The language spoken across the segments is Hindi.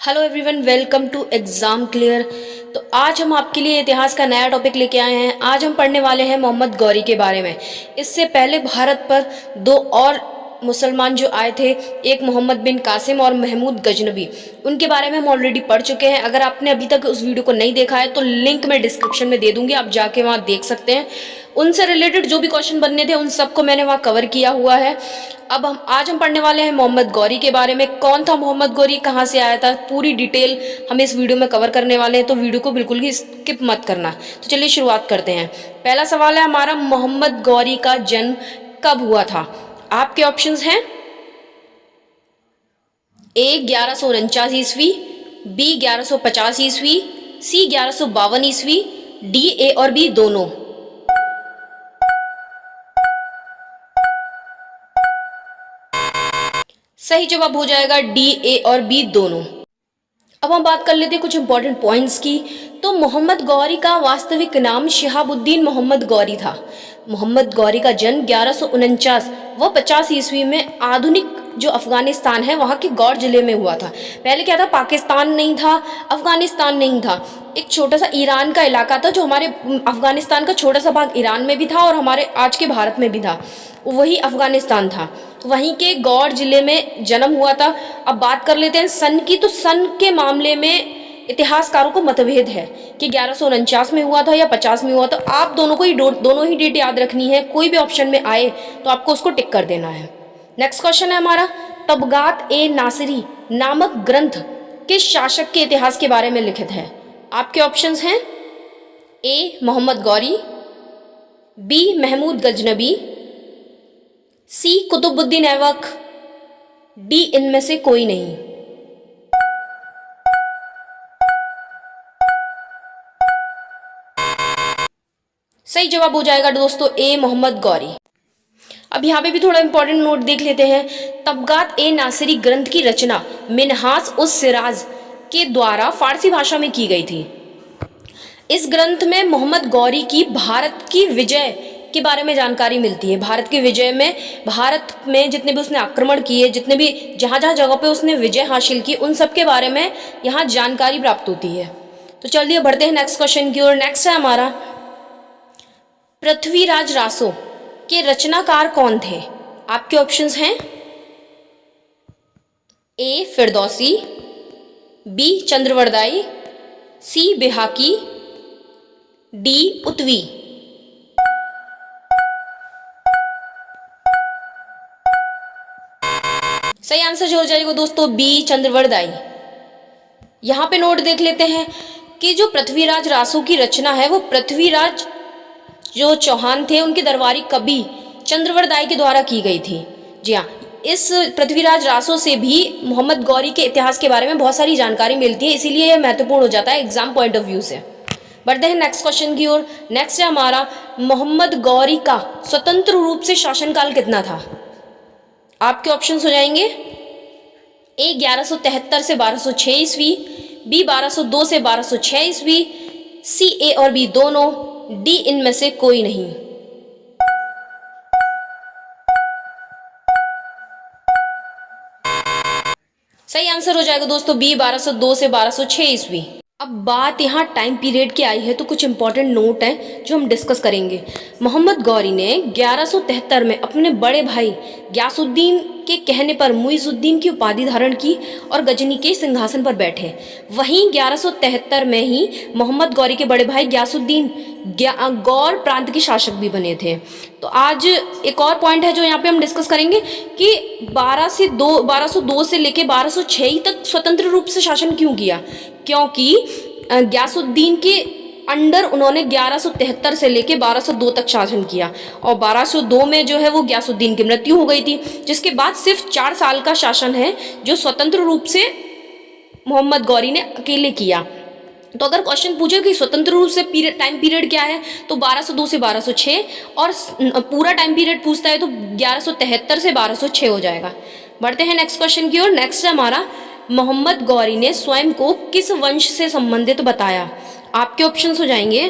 Hello everyone, welcome to exam clear. तो आज हम आपके लिए इतिहास का नया टॉपिक लेके आए हैं। आज हम पढ़ने वाले हैं मोहम्मद गौरी के बारे में। इससे पहले भारत पर दो और मुसलमान जो आए थे, एक मोहम्मद बिन कासिम और महमूद गजनबी, उनके बारे में हम ऑलरेडी पढ़ चुके हैं। अगर आपने अभी तक उस वीडियो को नहीं देखा है तो लिंक मैं डिस्क्रिप्शन में दे दूंगी, आप जाके वहाँ देख सकते हैं। उनसे रिलेटेड जो भी क्वेश्चन बनने थे उन सबको मैंने वहाँ कवर किया हुआ है। अब आज हम पढ़ने वाले हैं मोहम्मद गौरी के बारे में। कौन था मोहम्मद गौरी, कहाँ से आया था, पूरी डिटेल हम इस वीडियो में कवर करने वाले हैं, तो वीडियो को बिल्कुल भी स्किप मत करना। तो चलिए शुरुआत करते हैं। पहला सवाल है हमारा, मोहम्मद गौरी का जन्म कब हुआ था? आपके ऑप्शंस हैं ए 1149 ईस्वी, बी 1150 ईस्वी, सी 1152 ईस्वी, डी ए और बी दोनों। सही जवाब हो जाएगा डी ए और बी दोनों। अब हम बात कर लेते हैं कुछ इंपॉर्टेंट पॉइंट्स की। तो मोहम्मद गौरी का वास्तविक नाम शिहाबुद्दीन मोहम्मद गौरी था। मोहम्मद गौरी का जन्म 1149 व 50 ईस्वी में आधुनिक जो अफगानिस्तान है वहाँ के गौर जिले में हुआ था। पहले क्या था, पाकिस्तान नहीं था, अफगानिस्तान नहीं था, एक छोटा सा ईरान का इलाका था, जो हमारे अफगानिस्तान का छोटा सा भाग ईरान में भी था और हमारे आज के भारत में भी था, वही अफगानिस्तान था। वहीं के गौर जिले में जन्म हुआ था। अब बात कर लेते हैं सन की। तो सन के मामले में इतिहासकारों को मतभेद है कि 1149 में हुआ था या 50 में हुआ था। आप दोनों को ही दोनों ही डेट याद रखनी है। कोई भी ऑप्शन में आए तो आपको उसको टिक कर देना है। नेक्स्ट क्वेश्चन है हमारा, तबगात ए नासिरी नामक ग्रंथ किस शासक के इतिहास के बारे में लिखित है? आपके ऑप्शंस हैं ए मोहम्मद गौरी, बी महमूद गजनबी, सी कुतुबुद्दीन ऐबक, डी इनमें से कोई नहीं। सही जवाब हो जाएगा दोस्तों ए मोहम्मद गौरी। अब यहाँ पे भी थोड़ा इंपॉर्टेंट नोट देख लेते हैं। तबगात ए नासिरी ग्रंथ की रचना मिनहास उस सिराज के द्वारा फारसी भाषा में की गई थी। इस ग्रंथ में मोहम्मद गौरी की भारत की विजय के बारे में जानकारी मिलती है। भारत की विजय में, भारत में जितने भी उसने आक्रमण किए, जितने भी जहाँ जहाँ जगह पे उसने विजय हासिल की, उन सब के बारे में यहाँ जानकारी प्राप्त होती है। तो चलिए बढ़ते हैं नेक्स्ट क्वेश्चन की ओर। नेक्स्ट है हमारा, पृथ्वीराज रासो के रचनाकार कौन थे? आपके ऑप्शंस हैं ए फिरदौसी, बी चंद्रवरदाई, सी बिहाकी, डी उतवी। सही आंसर जो हो जाएगा दोस्तों बी चंद्रवरदाई। यहां पे नोट देख लेते हैं कि जो पृथ्वीराज रासो की रचना है वो पृथ्वीराज जो चौहान थे उनके दरबारी कवि चंद्रवरदाई के द्वारा की गई थी। जी हाँ, इस पृथ्वीराज रासो से भी मोहम्मद गौरी के इतिहास के बारे में बहुत सारी जानकारी मिलती है, इसीलिए यह महत्वपूर्ण हो जाता है एग्जाम पॉइंट ऑफ व्यू से। बढ़ते हैं नेक्स्ट क्वेश्चन की ओर। नेक्स्ट है हमारा, मोहम्मद गौरी का स्वतंत्र रूप से शासनकाल कितना था? आपके ऑप्शंस हो जाएंगे ए 1173 से 1206 ईस्वी, बी 1202 से 1206 ईस्वी, सी ए और बी दोनों, डी इनमें से कोई नहीं। सही आंसर हो जाएगा दोस्तों बी 1202 से 1206 ईस्वी। अब बात यहाँ टाइम पीरियड की आई है तो कुछ इंपॉर्टेंट नोट हैं जो हम डिस्कस करेंगे। मोहम्मद गौरी ने 1173 में अपने बड़े भाई ग्यासुद्दीन के कहने पर मुइजुद्दीन की उपाधि धारण की और गजनी के सिंहासन पर बैठे। वहीं 1173 में ही मोहम्मद गौरी के बड़े भाई ग्यासुद्दीन गौर प्रांत के शासक भी बने थे। तो आज एक और पॉइंट है जो यहाँ पे हम डिस्कस करेंगे कि 1202 से लेके 1206 तक स्वतंत्र रूप से शासन क्यों किया, क्योंकि ग्यासुद्दीन के अंडर उन्होंने 1173 से लेके 1202 तक शासन किया और 1202 में जो है वो ग्यासुद्दीन की मृत्यु हो गई थी, जिसके बाद सिर्फ 4 साल का शासन है जो स्वतंत्र रूप से मोहम्मद गौरी ने अकेले किया। तो अगर क्वेश्चन पूछे कि स्वतंत्र रूप से टाइम पीरियड क्या है तो 1202 से 1206, और पूरा टाइम पीरियड पूछता है तो 1173 से 1206 हो जाएगा। बढ़ते हैं नेक्स्ट क्वेश्चन की ओर। नेक्स्ट है हमारा, मोहम्मद गौरी ने स्वयं को किस वंश से संबंधित बताया? आपके ऑप्शंस हो जाएंगे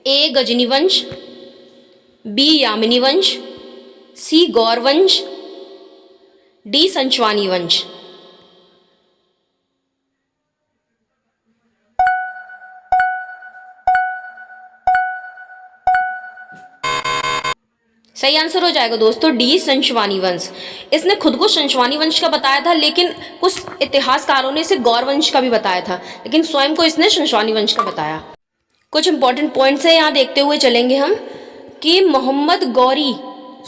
ए गजनी वंश, बी यामिनी वंश, सी गौर वंश, डी संचवानी वंश। सही आंसर हो जाएगा दोस्तों डी, संशवानी वंश। इसने खुद को संशवानी वंश का बताया था, लेकिन कुछ इतिहासकारों ने इसे गौर वंश का भी बताया था, लेकिन स्वयं को इसने संशवानी वंश का बताया। कुछ इंपॉर्टेंट पॉइंट्स है यहाँ देखते हुए चलेंगे हम कि मोहम्मद गौरी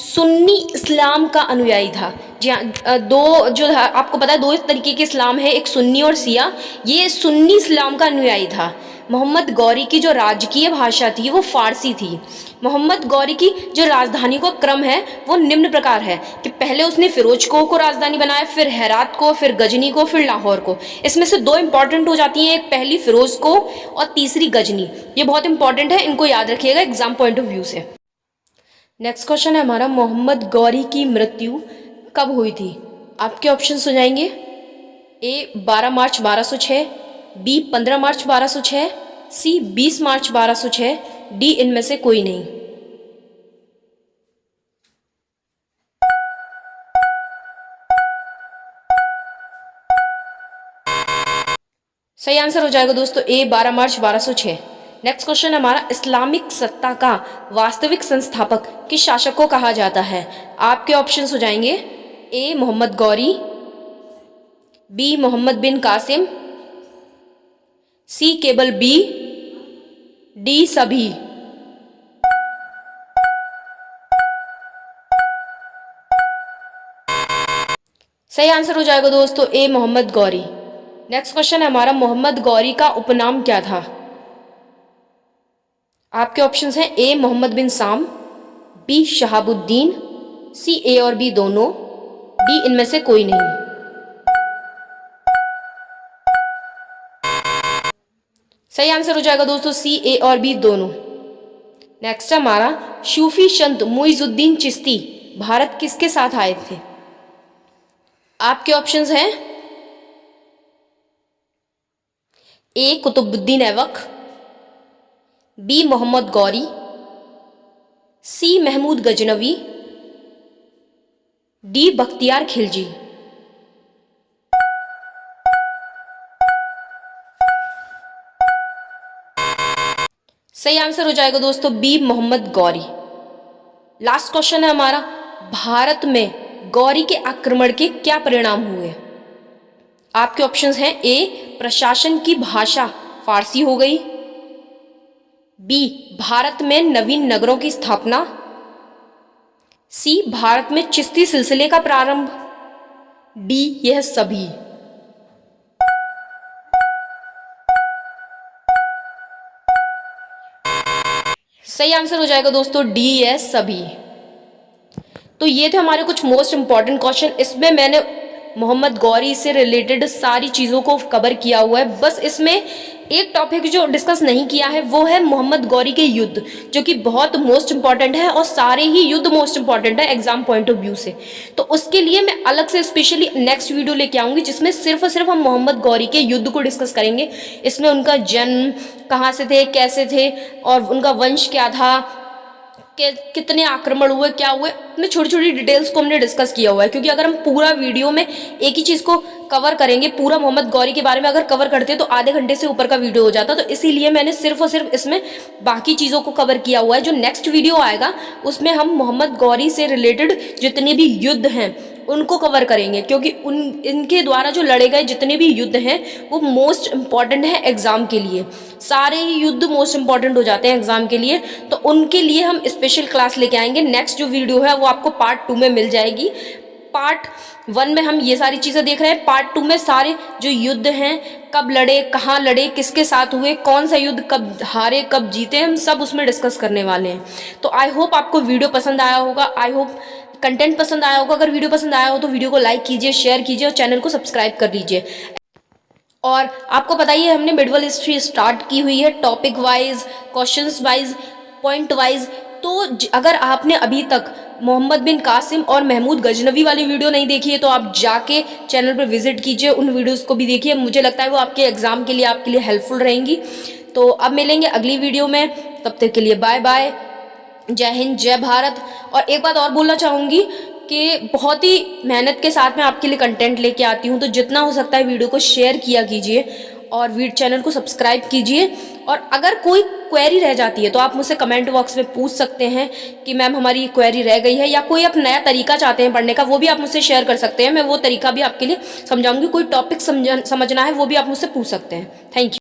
सुन्नी इस्लाम का अनुयायी था। जी हाँ, दो जो आपको पता है दो इस तरीके के इस्लाम है, एक सुन्नी और सिया। ये सुन्नी इस्लाम का अनुयायी था। मोहम्मद गौरी की जो राजकीय भाषा थी वो फारसी थी। मोहम्मद गौरी की जो राजधानी का क्रम है वो निम्न प्रकार है कि पहले उसने फिरोजकोह को राजधानी बनाया, फिर हेरात को, फिर गजनी को, फिर लाहौर को। इसमें से दो इंपॉर्टेंट हो जाती हैं, एक पहली फिरोजकोह और तीसरी गजनी। ये बहुत इंपॉर्टेंट है, इनको याद रखिएगा एग्जाम पॉइंट ऑफ व्यू से। नेक्स्ट क्वेश्चन है हमारा, मोहम्मद गौरी की मृत्यु कब हुई थी? आपके ऑप्शन हो जाएंगे ए 12 मार्च 1206, बी 15 मार्च 1206, सी 20 मार्च 1206, डी इनमें से कोई नहीं। सही आंसर हो जाएगा दोस्तों ए 12 मार्च 1206। नेक्स्ट क्वेश्चन हमारा, इस्लामिक सत्ता का वास्तविक संस्थापक किस शासक को कहा जाता है? आपके ऑप्शंस हो जाएंगे ए मोहम्मद गौरी, बी मोहम्मद बिन कासिम, सी केवल बी, डी सभी। सही आंसर हो जाएगा दोस्तों ए मोहम्मद गौरी। नेक्स्ट क्वेश्चन है हमारा, मोहम्मद गौरी का उपनाम क्या था? आपके ऑप्शंस हैं ए मोहम्मद बिन साम, बी शहाबुद्दीन, सी ए और बी दोनों, डी इनमें से कोई नहीं। सही आंसर हो जाएगा दोस्तों सी ए और बी दोनों। नेक्स्ट है हमारा, सूफी संत मुइजुद्दीन चिश्ती भारत किसके साथ आए थे? आपके ऑप्शंस हैं A Qutubuddin Aibak, B Mohammad Ghori, C Mahmud Ghaznavi, D Bakhtiyar Khilji. सही आंसर हो जाएगा दोस्तों B Mohammad Ghori. Last question है हमारा, भारत में गौरी के आक्रमण के क्या परिणाम हुए? आपके ऑप्शंस हैं ए प्रशासन की भाषा फारसी हो गई, बी भारत में नवीन नगरों की स्थापना, सी भारत में चिश्ती सिलसिले का प्रारंभ, डी यह सभी। सही आंसर हो जाएगा दोस्तों डी यह सभी। तो ये थे हमारे कुछ मोस्ट इंपॉर्टेंट क्वेश्चन। इसमें मैंने मोहम्मद गौरी से रिलेटेड सारी चीज़ों को कवर किया हुआ है। बस इसमें एक टॉपिक जो डिस्कस नहीं किया है वो है मोहम्मद गौरी के युद्ध, जो कि बहुत मोस्ट इंपॉर्टेंट है और सारे ही युद्ध मोस्ट इंपॉर्टेंट है एग्जाम पॉइंट ऑफ व्यू से। तो उसके लिए मैं अलग से स्पेशली नेक्स्ट वीडियो लेके आऊँगी जिसमें सिर्फ और सिर्फ हम मोहम्मद गौरी के युद्ध को डिस्कस करेंगे। इसमें उनका जन्म कहाँ से थे, कैसे थे और उनका वंश क्या था, कितने आक्रमण हुए, क्या हुए, इतनी छोटी छोटी डिटेल्स को हमने डिस्कस किया हुआ है। क्योंकि अगर हम पूरा वीडियो में एक ही चीज़ को कवर करेंगे, पूरा मोहम्मद गौरी के बारे में अगर कवर करते तो आधे घंटे से ऊपर का वीडियो हो जाता। तो इसीलिए मैंने सिर्फ और सिर्फ इसमें बाकी चीज़ों को कवर किया हुआ है। जो नेक्स्ट वीडियो आएगा उसमें हम मोहम्मद गौरी से रिलेटेड जितने भी युद्ध हैं उनको कवर करेंगे, क्योंकि इनके द्वारा जो लड़े गए जितने भी युद्ध हैं वो मोस्ट इम्पॉर्टेंट है एग्जाम के लिए। सारे ही युद्ध मोस्ट इम्पॉर्टेंट हो जाते हैं एग्जाम के लिए, तो उनके लिए हम स्पेशल क्लास लेके आएंगे। नेक्स्ट जो वीडियो है वो आपको पार्ट 2 में मिल जाएगी। पार्ट 1 में हम ये सारी चीज़ें देख रहे हैं, पार्ट 2 में सारे जो युद्ध हैं, कब लड़े, कहाँ लड़े, किसके साथ हुए, कौन सा युद्ध कब हारे कब जीते, हम सब उसमें डिस्कस करने वाले हैं। तो आई होप आपको वीडियो पसंद आया होगा, आई होप कंटेंट पसंद आया होगा। अगर वीडियो पसंद आया हो तो वीडियो को लाइक कीजिए, शेयर कीजिए और चैनल को सब्सक्राइब कर लीजिए। और आपको बताइए हमने मिडिवल हिस्ट्री स्टार्ट की हुई है topic wise, questions wise, point wise. तो अगर आपने अभी तक मोहम्मद बिन कासिम और महमूद गजनवी वाली वीडियो नहीं देखी है तो आप जाके चैनल पर विजिट कीजिए, उन वीडियोस को भी देखिए। मुझे लगता है वो आपके एग्जाम के लिए आपके लिए हेल्पफुल रहेंगी। तो अब मिलेंगे अगली वीडियो में, तब तक के लिए बाय बाय, जय हिंद, जय भारत। और एक बात और बोलना चाहूँगी कि बहुत ही मेहनत के साथ मैं आपके लिए कंटेंट लेके आती हूँ, तो जितना हो सकता है वीडियो को शेयर किया कीजिए और चैनल को सब्सक्राइब कीजिए। और अगर कोई क्वेरी रह जाती है तो आप मुझसे कमेंट बॉक्स में पूछ सकते हैं कि मैम हमारी ये क्वेरी रह गई है, या कोई आप नया तरीका चाहते हैं पढ़ने का, वो भी आप मुझसे शेयर कर सकते हैं। मैं वो तरीका भी आपके लिए समझाऊंगी। कोई टॉपिक समझना है वो भी आप मुझसे पूछ सकते हैं। Thank you.